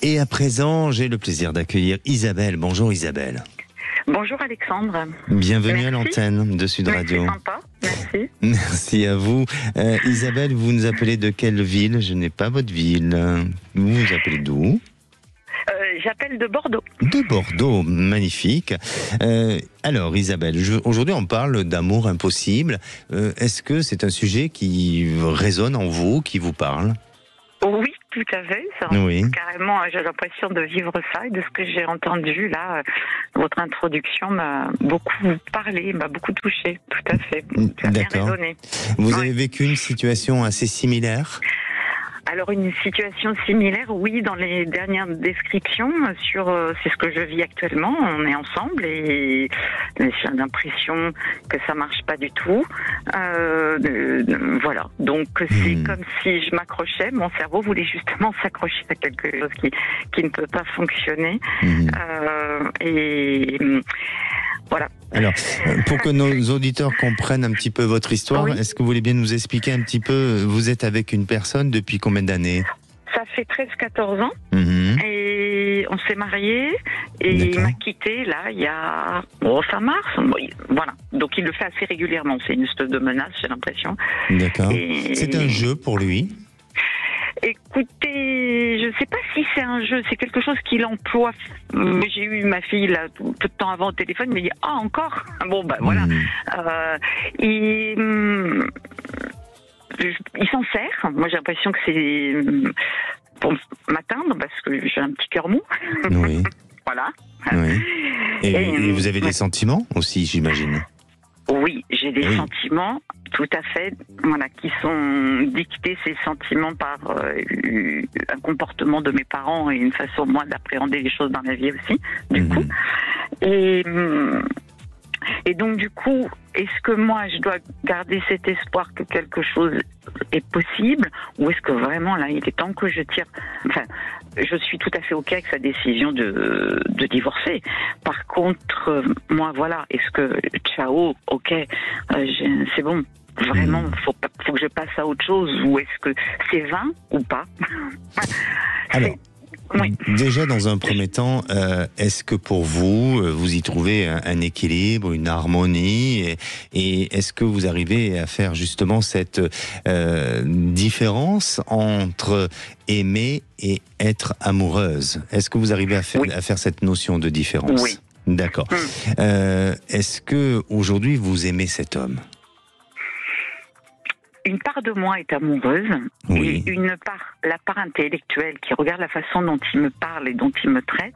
Et à présent, j'ai le plaisir d'accueillir Isabelle. Bonjour Isabelle. Bonjour Alexandre. Bienvenue à l'antenne de Sud Radio. C'est sympa, merci. Merci à vous. Isabelle, vous nous appelez de quelle ville? Je n'ai pas votre ville. Vous vous appelez d'où? J'appelle de Bordeaux. De Bordeaux, magnifique. Alors Isabelle, aujourd'hui on parle d'amour impossible. Est-ce que c'est un sujet qui résonne en vous, qui vous parle? Oui, tout à fait. Oui. Carrément, j'ai l'impression de vivre ça et de ce que j'ai entendu là. Votre introduction m'a beaucoup parlé, m'a beaucoup touché. Tout à fait. Ça a bien résonné. Vous avez vécu une situation assez similaire? Alors une situation similaire, oui, dans les dernières descriptions c'est ce que je vis actuellement. On est ensemble et j'ai l'impression que ça marche pas du tout. Voilà. Donc c'est comme si je m'accrochais. Mon cerveau voulait justement s'accrocher à quelque chose qui ne peut pas fonctionner. Et voilà. Alors, pour que nos auditeurs comprennent un petit peu votre histoire, oui. Est-ce que vous voulez bien nous expliquer un petit peu, vous êtes avec une personne depuis combien d'années? Ça fait 13-14 ans et on s'est mariés et il m'a quitté là il y a fin mars. Voilà, donc il le fait assez régulièrement, c'est une espèce de menace, j'ai l'impression. D'accord. C'est un jeu pour lui? Écoutez, je ne sais pas si c'est un jeu, c'est quelque chose qu'il emploie. J'ai eu ma fille là peu de temps avant au téléphone, il m'a dit ah encore. Bon ben voilà. Il s'en sert. Moi j'ai l'impression que c'est pour m'atteindre parce que j'ai un petit cœur mou. Oui. Voilà. Oui. Et vous avez des sentiments aussi, j'imagine. Oui, j'ai des sentiments, tout à fait, voilà, qui sont dictés, ces sentiments, par un comportement de mes parents et une façon, moi, d'appréhender les choses dans la vie aussi, du coup. Et donc, du coup, est-ce que moi, je dois garder cet espoir que quelque chose est possible, ou est-ce que vraiment, là, il est temps que je tire... Enfin, je suis tout à fait OK avec sa décision de divorcer. Par contre, moi, voilà, est-ce que, ciao, OK, c'est bon, vraiment, faut que je passe à autre chose, ou est-ce que c'est vain ou pas? Alors, déjà, dans un premier temps, est-ce que pour vous, vous y trouvez un équilibre, une harmonie, et est-ce que vous arrivez à faire justement cette différence entre aimer et être amoureuse? Est-ce que vous arrivez à faire cette notion de différence? Oui. D'accord. Est-ce que aujourd'hui vous aimez cet homme? Une part de moi est amoureuse, et la part intellectuelle qui regarde la façon dont il me parle et dont il me traite,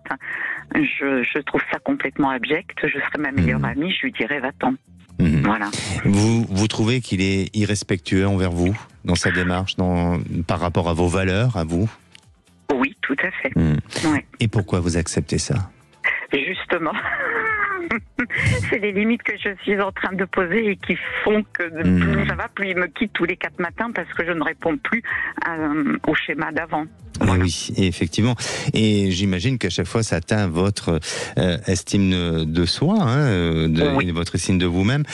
je trouve ça complètement abject. Je serais ma meilleure amie, je lui dirais va-t'en. Voilà. Vous trouvez qu'il est irrespectueux envers vous, dans sa démarche, par rapport à vos valeurs, à vous? Oui, tout à fait. Ouais. Et pourquoi vous acceptez ça? Justement. C'est les limites que je suis en train de poser et qui font que plus ça va, plus il me quitte tous les 4 matins parce que je ne réponds plus au schéma d'avant. Voilà. Oui, effectivement. Et j'imagine qu'à chaque fois, ça atteint votre estime de soi, votre estime de vous-même.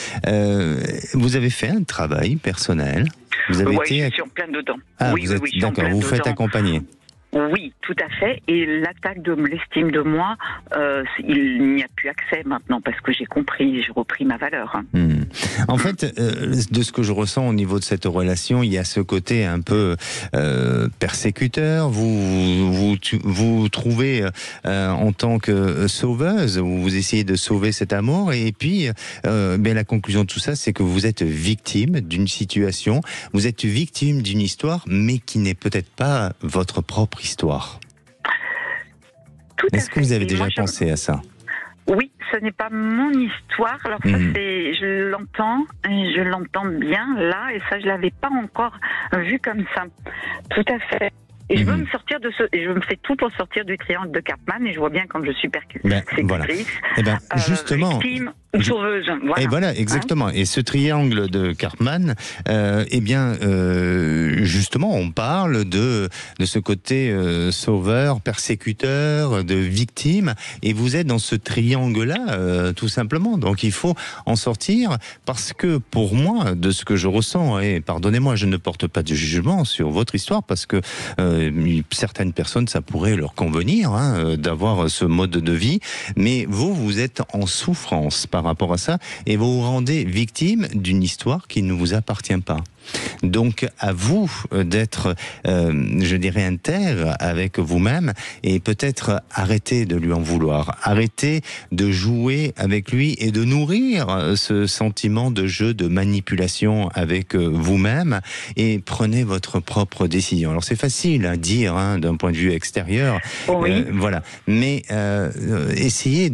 Vous avez fait un travail personnel? Vous avez je suis en plein dedans. Ah, oui, d'accord, vous faites accompagner. Oui, tout à fait. Et l'attaque de l'estime de moi, il n'y a plus accès maintenant parce que j'ai repris ma valeur. En fait, de ce que je ressens au niveau de cette relation, il y a ce côté un peu persécuteur. Vous trouvez en tant que sauveuse, vous essayez de sauver cet amour, et puis la conclusion de tout ça, c'est que vous êtes victime d'une situation, vous êtes victime d'une histoire, mais qui n'est peut-être pas votre propre histoire. Est-ce que vous avez déjà pensé à ça? Oui, ce n'est pas mon histoire. Alors ça, je l'entends bien là, et ça, je l'avais pas encore vu comme ça. Tout à fait. Et je veux me sortir de je me fais tout pour sortir du triangle de Karpman, et je vois bien quand je suis persécutrice, justement, victime ou sauveuse. Voilà. Et voilà, exactement. Et ce triangle de Karpman, justement, on parle de ce côté sauveur, persécuteur, de victime, et vous êtes dans ce triangle-là, tout simplement. Donc il faut en sortir, parce que pour moi, de ce que je ressens, et pardonnez-moi, je ne porte pas de jugement sur votre histoire, parce que certaines personnes, ça pourrait leur convenir d'avoir ce mode de vie, mais vous êtes en souffrance par rapport à ça et vous vous rendez victime d'une histoire qui ne vous appartient pas. Donc à vous d'être, je dirais, intègre avec vous-même et peut-être arrêter de lui en vouloir, arrêter de jouer avec lui et de nourrir ce sentiment de jeu, de manipulation avec vous-même, et prenez votre propre décision. Alors c'est facile à dire d'un point de vue extérieur, oui. voilà, mais essayez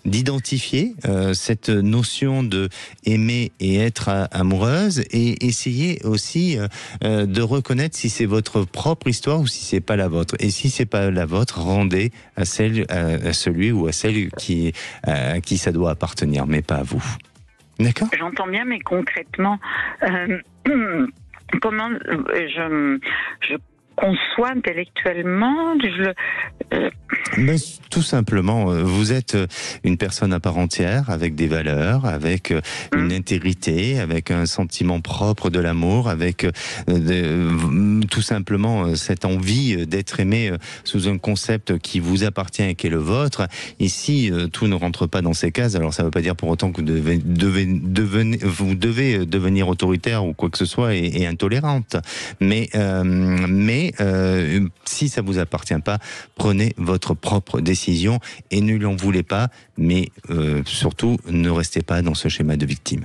d'identifier cette notion de aimer et être amoureuse, et essayez aussi de reconnaître si c'est votre propre histoire ou si c'est pas la vôtre. Et si c'est pas la vôtre, rendez à celui ou à celle à qui ça doit appartenir, mais pas à vous. D'accord ? J'entends bien, mais concrètement, comment je conçois intellectuellement, Ben, tout simplement, vous êtes une personne à part entière, avec des valeurs, avec une intégrité, avec un sentiment propre de l'amour, avec tout simplement cette envie d'être aimé sous un concept qui vous appartient et qui est le vôtre. Et si tout ne rentre pas dans ces cases, alors ça ne veut pas dire pour autant que vous devez devenir autoritaire ou quoi que ce soit et intolérante. Mais si ça vous appartient pas, prenez votre propre décision et ne lui en voulez pas, mais surtout ne restez pas dans ce schéma de victime.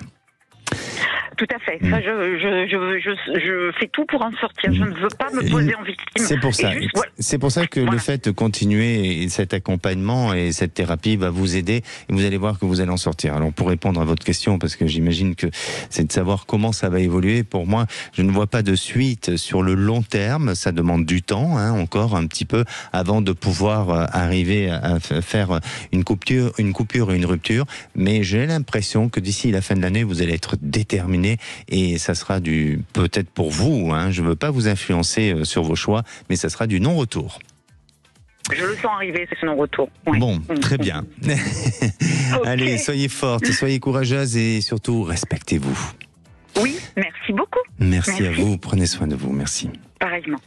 Tout à fait. Ça, je fais tout pour en sortir. Je ne veux pas me poser en victime. C'est pour ça. C'est pour ça que le fait de continuer cet accompagnement et cette thérapie va vous aider. Et vous allez voir que vous allez en sortir. Alors, pour répondre à votre question, parce que j'imagine que c'est de savoir comment ça va évoluer. Pour moi, je ne vois pas de suite sur le long terme. Ça demande du temps, encore un petit peu, avant de pouvoir arriver à faire une coupure et une rupture. Mais j'ai l'impression que d'ici la fin de l'année, vous allez être déterminé. Et ça sera peut-être pour vous, je ne veux pas vous influencer sur vos choix, mais ça sera du non-retour. Je le sens arriver, ce non-retour. Ouais. Bon, très bien. Okay. Allez, soyez forte, soyez courageuse et surtout, respectez-vous. Oui, merci beaucoup. Merci à vous, prenez soin de vous, merci. Pareillement.